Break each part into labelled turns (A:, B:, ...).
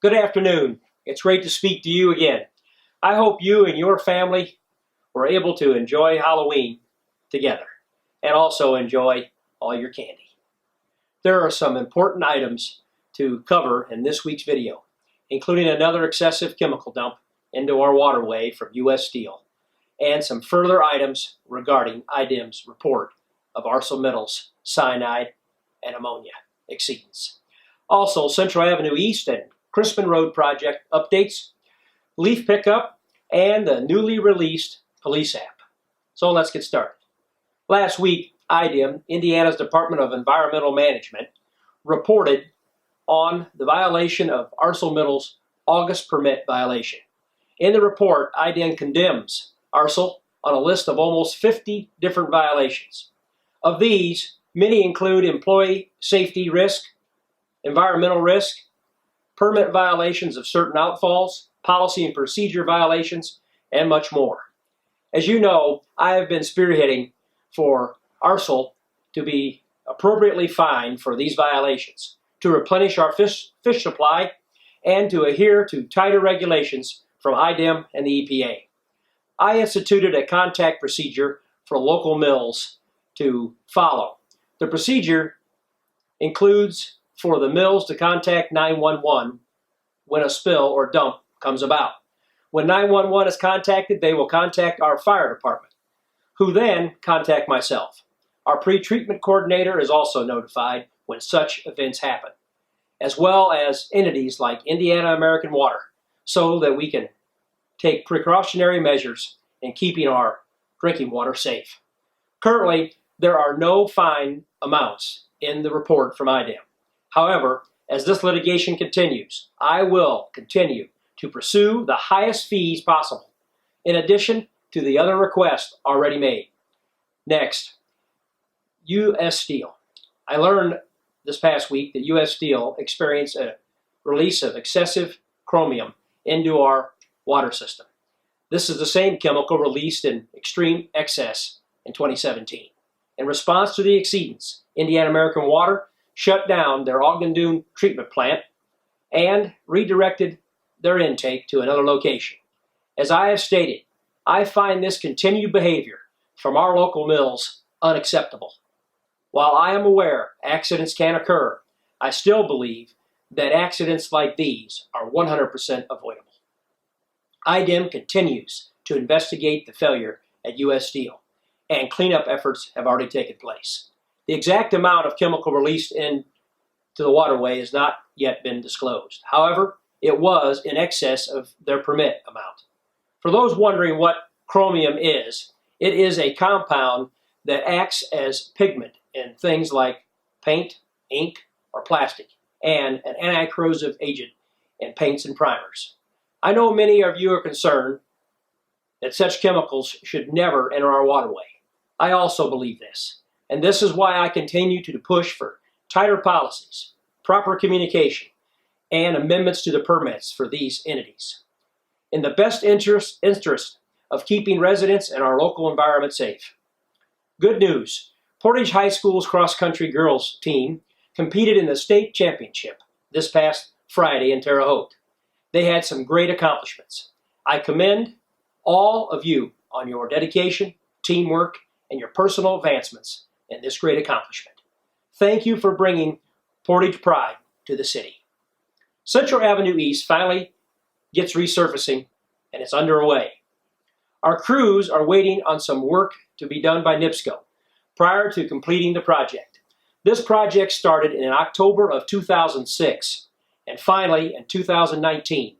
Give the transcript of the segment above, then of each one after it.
A: Good afternoon. It's great to speak to you again. I hope you and your family were able to enjoy Halloween together and also enjoy all your candy. There are some important items to cover in this week's video, including another excessive chemical dump into our waterway from U.S. Steel and some further items regarding IDEM's report of ArcelorMittal's cyanide and ammonia exceedance. Also, Central Avenue East and Crisman Road project updates, leaf pickup, and the newly released police app. So let's get started. Last week, IDEM, Indiana's Department of Environmental Management, reported on the violation of ArcelorMittal's August permit violation. In the report, IDEM condemns Arcel on a list of almost 50 different violations. Of these, many include employee safety risk, environmental risk, permit violations of certain outfalls, policy and procedure violations, and much more. As you know, I have been spearheading for Arcel to be appropriately fined for these violations, to replenish our fish supply, and to adhere to tighter regulations from IDEM and the EPA. I instituted a contact procedure for local mills to follow. The procedure includes for the mills to contact 911 when a spill or dump comes about. When 911 is contacted, they will contact our fire department, who then contact myself. Our pre-treatment coordinator is also notified when such events happen, as well as entities like Indiana American Water, so that we can take precautionary measures in keeping our drinking water safe. Currently, there are no fine amounts in the report from IDEM. However, as this litigation continues, I will continue to pursue the highest fees possible, in addition to the other requests already made. Next, U.S. Steel. I learned this past week that U.S. Steel experienced a release of excessive chromium into our water system. This is the same chemical released in extreme excess in 2017. In response to the exceedance, Indiana American Water shut down their Ogden Dune treatment plant and redirected their intake to another location. As I have stated, I find this continued behavior from our local mills unacceptable. While I am aware accidents can occur, I still believe that accidents like these are 100% avoidable. IDEM continues to investigate the failure at U.S. Steel, and cleanup efforts have already taken place. The exact amount of chemical released into the waterway has not yet been disclosed. However, it was in excess of their permit amount. For those wondering what chromium is, it is a compound that acts as pigment in things like paint, ink, or plastic, and an anti-corrosive agent in paints and primers. I know many of you are concerned that such chemicals should never enter our waterway. I also believe this. And this is why I continue to push for tighter policies, proper communication, and amendments to the permits for these entities, in the best interest of keeping residents and our local environment safe. Good news, Portage High School's cross-country girls team competed in the state championship this past Friday in Terre Haute. They had some great accomplishments. I commend all of you on your dedication, teamwork, and your personal advancements in this great accomplishment. Thank you for bringing Portage pride to the city. Central Avenue East finally gets resurfacing, and it's underway. Our crews are waiting on some work to be done by NIPSCO prior to completing the project. This project started in October of 2006, and finally in 2019,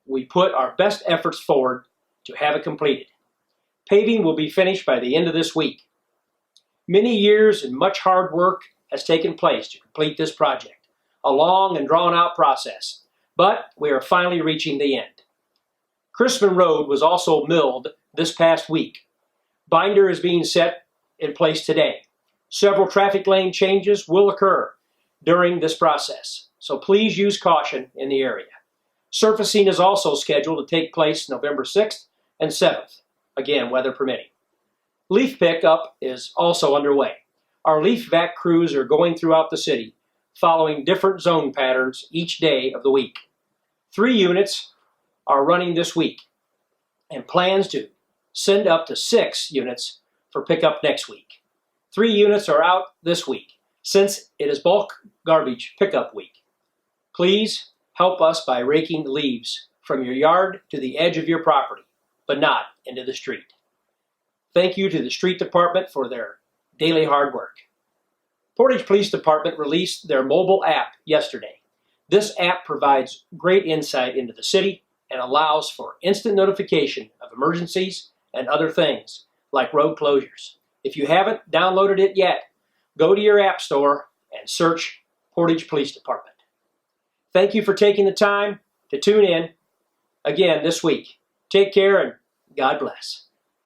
A: we put our best efforts forward to have it completed. Paving will be finished by the end of this week. Many years and much hard work has taken place to complete this project, a long and drawn-out process, but we are finally reaching the end. Crisman Road was also milled this past week. Binder is being set in place today. Several traffic lane changes will occur during this process, so please use caution in the area. Surfacing is also scheduled to take place November 6th and 7th, again, weather permitting. Leaf pickup is also underway. Our leaf vac crews are going throughout the city, following different zone patterns each day of the week. 3 units are running this week, and plans to send up to 6 units for pickup next week. 3 units are out this week, since it is bulk garbage pickup week. Please help us by raking the leaves from your yard to the edge of your property, but not into the street. Thank you to the street department for their daily hard work. Portage Police Department released their mobile app yesterday. This app provides great insight into the city and allows for instant notification of emergencies and other things like road closures. If you haven't downloaded it yet, go to your app store and search Portage Police Department. Thank you for taking the time to tune in again this week. Take care and God bless.